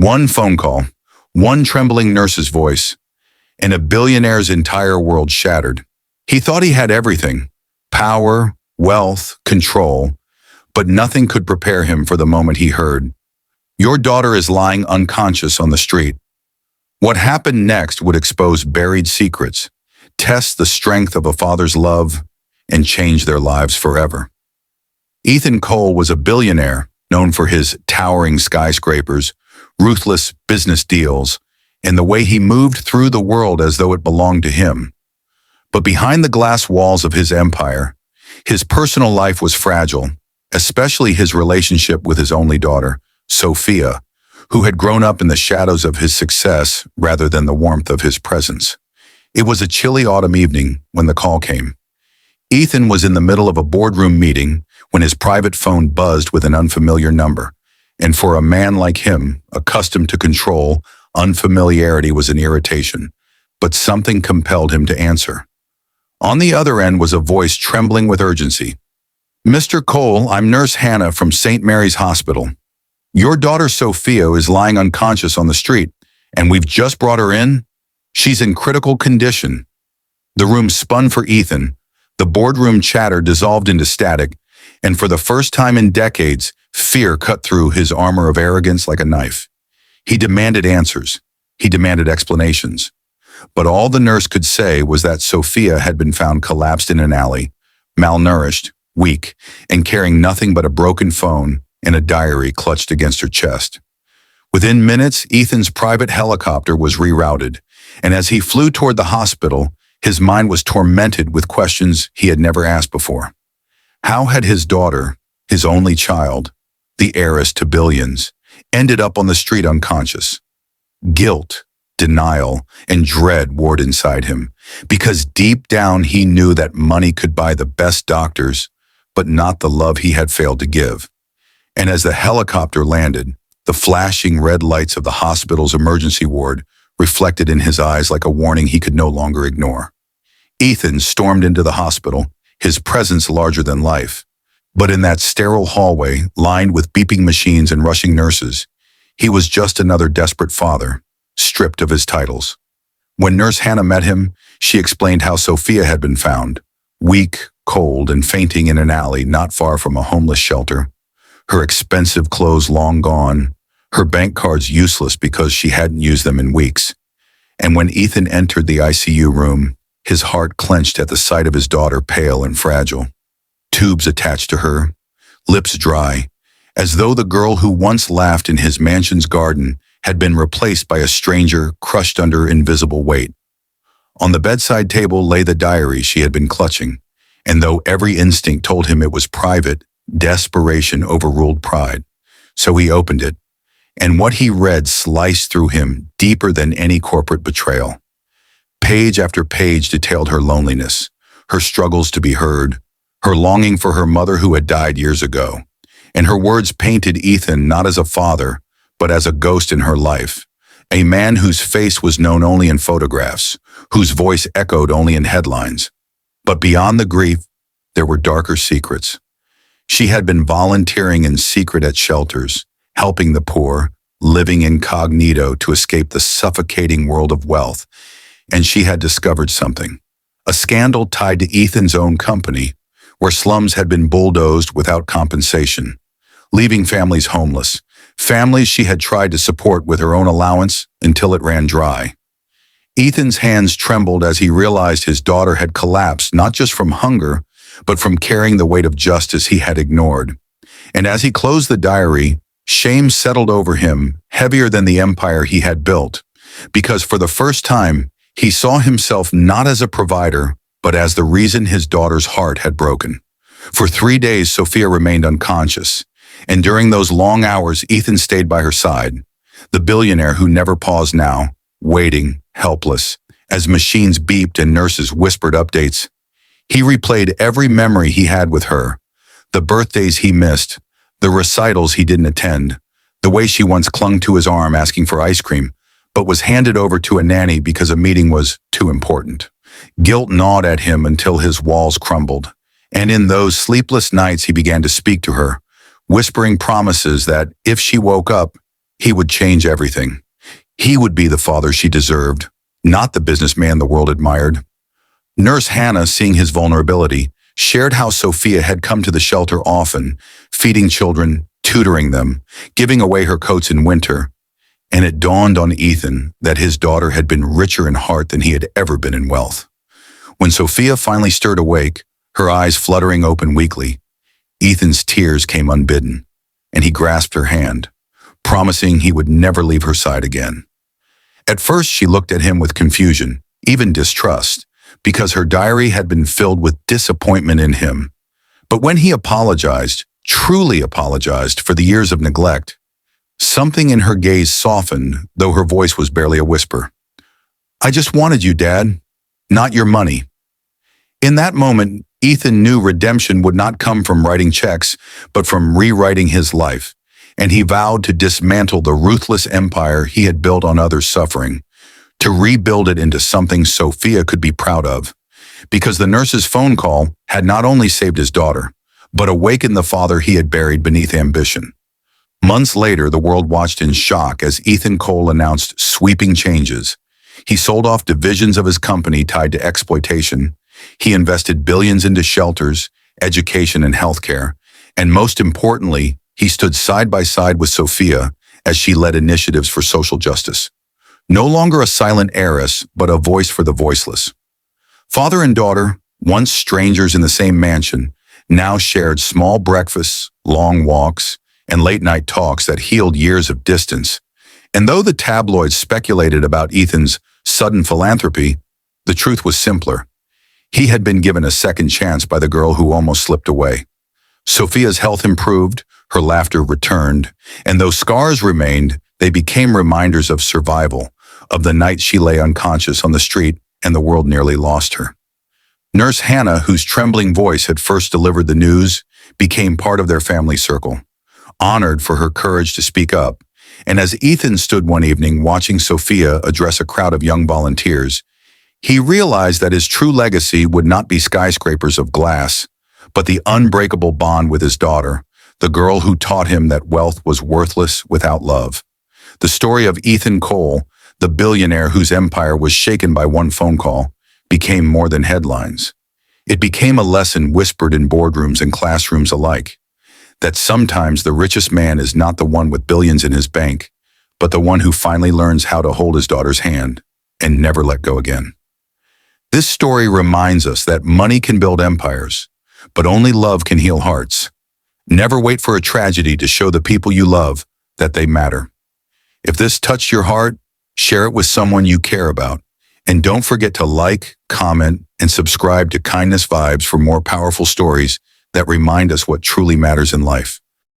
One phone call, one trembling nurse's voice, and a billionaire's entire world shattered. He thought he had everything: power, wealth, control, but nothing could prepare him for the moment he heard, "Your daughter is lying unconscious on the street." What happened next would expose buried secrets, test the strength of a father's love, and change their lives forever. Ethan Cole was a billionaire known for his towering skyscrapers, ruthless business deals, and the way he moved through the world as though it belonged to him. But behind the glass walls of his empire, his personal life was fragile, especially his relationship with his only daughter, Sophia, who had grown up in the shadows of his success rather than the warmth of his presence. It was a chilly autumn evening when the call came. Ethan was in the middle of a boardroom meeting when his private phone buzzed with an unfamiliar number, and for a man like him, accustomed to control, unfamiliarity was an irritation, but something compelled him to answer. On the other end was a voice trembling with urgency. "Mr. Cole, I'm Nurse Hannah from St. Mary's Hospital. Your daughter Sophia is lying unconscious on the street, and we've just brought her in. She's in critical condition." The room spun for Ethan. The boardroom chatter dissolved into static, and for the first time in decades, fear cut through his armor of arrogance like a knife. He demanded answers. He demanded explanations. But all the nurse could say was that Sophia had been found collapsed in an alley, malnourished, weak, and carrying nothing but a broken phone and a diary clutched against her chest. Within minutes, Ethan's private helicopter was rerouted, and as he flew toward the hospital, his mind was tormented with questions he had never asked before. How had his daughter, his only child, the heiress to billions, ended up on the street unconscious? Guilt, denial, and dread warred inside him, because deep down he knew that money could buy the best doctors, but not the love he had failed to give. And as the helicopter landed, the flashing red lights of the hospital's emergency ward reflected in his eyes like a warning he could no longer ignore. Ethan stormed into the hospital, his presence larger than life. But in that sterile hallway, lined with beeping machines and rushing nurses, he was just another desperate father, stripped of his titles. When Nurse Hannah met him, she explained how Sophia had been found, weak, cold, and fainting in an alley not far from a homeless shelter. Her expensive clothes long gone, her bank cards useless because she hadn't used them in weeks. And when Ethan entered the ICU room, his heart clenched at the sight of his daughter, pale and fragile. Tubes attached to her, lips dry, as though the girl who once laughed in his mansion's garden had been replaced by a stranger crushed under invisible weight. On the bedside table lay the diary she had been clutching, and though every instinct told him it was private, desperation overruled pride. So he opened it, and what he read sliced through him deeper than any corporate betrayal. Page after page detailed her loneliness, her struggles to be heard, her longing for her mother who had died years ago, and her words painted Ethan not as a father, but as a ghost in her life, a man whose face was known only in photographs, whose voice echoed only in headlines. But beyond the grief, there were darker secrets. She had been volunteering in secret at shelters, helping the poor, living incognito to escape the suffocating world of wealth, and she had discovered something. A scandal tied to Ethan's own company, where slums had been bulldozed without compensation, leaving families homeless, families she had tried to support with her own allowance until it ran dry. Ethan's hands trembled as he realized his daughter had collapsed not just from hunger, but from carrying the weight of justice he had ignored. And as he closed the diary, shame settled over him, heavier than the empire he had built, because for the first time, he saw himself not as a provider, but as the reason his daughter's heart had broken. For 3 days, Sophia remained unconscious, and during those long hours, Ethan stayed by her side, the billionaire who never paused now, waiting, helpless, as machines beeped and nurses whispered updates. He replayed every memory he had with her, the birthdays he missed, the recitals he didn't attend, the way she once clung to his arm asking for ice cream, but was handed over to a nanny because a meeting was too important. Guilt gnawed at him until his walls crumbled, and in those sleepless nights he began to speak to her, whispering promises that if she woke up, He would change everything. He would be the father she deserved, not the businessman the world admired. Nurse Hannah, seeing his vulnerability, shared how Sophia had come to the shelter often, feeding children, tutoring them, giving away her coats in winter. And it dawned on Ethan that his daughter had been richer in heart than he had ever been in wealth. When Sophia finally stirred awake, her eyes fluttering open weakly, Ethan's tears came unbidden, and he grasped her hand, promising he would never leave her side again. At first, she looked at him with confusion, even distrust, because her diary had been filled with disappointment in him. But when he apologized, truly apologized for the years of neglect, something in her gaze softened, though her voice was barely a whisper. "I just wanted you, Dad, not your money." In that moment, Ethan knew redemption would not come from writing checks, but from rewriting his life, and he vowed to dismantle the ruthless empire he had built on others' suffering, to rebuild it into something Sophia could be proud of, because the nurse's phone call had not only saved his daughter, but awakened the father he had buried beneath ambition. Months later, the world watched in shock as Ethan Cole announced sweeping changes. He sold off divisions of his company tied to exploitation. He invested billions into shelters, education, and healthcare. And most importantly, he stood side by side with Sophia as she led initiatives for social justice. No longer a silent heiress, but a voice for the voiceless. Father and daughter, once strangers in the same mansion, now shared small breakfasts, long walks, and late-night talks that healed years of distance. And though the tabloids speculated about Ethan's sudden philanthropy, the truth was simpler. He had been given a second chance by the girl who almost slipped away. Sophia's health improved, her laughter returned, and though scars remained, they became reminders of survival, of the night she lay unconscious on the street and the world nearly lost her. Nurse Hannah, whose trembling voice had first delivered the news, became part of their family circle, honored for her courage to speak up. And as Ethan stood one evening watching Sophia address a crowd of young volunteers, he realized that his true legacy would not be skyscrapers of glass, but the unbreakable bond with his daughter, the girl who taught him that wealth was worthless without love. The story of Ethan Cole, the billionaire whose empire was shaken by one phone call, became more than headlines. It became a lesson whispered in boardrooms and classrooms alike, that sometimes the richest man is not the one with billions in his bank, but the one who finally learns how to hold his daughter's hand and never let go again. This story reminds us that money can build empires, but only love can heal hearts. Never wait for a tragedy to show the people you love that they matter. If this touched your heart, share it with someone you care about. And don't forget to like, comment, and subscribe to Kindness Vibes for more powerful stories that remind us what truly matters in life.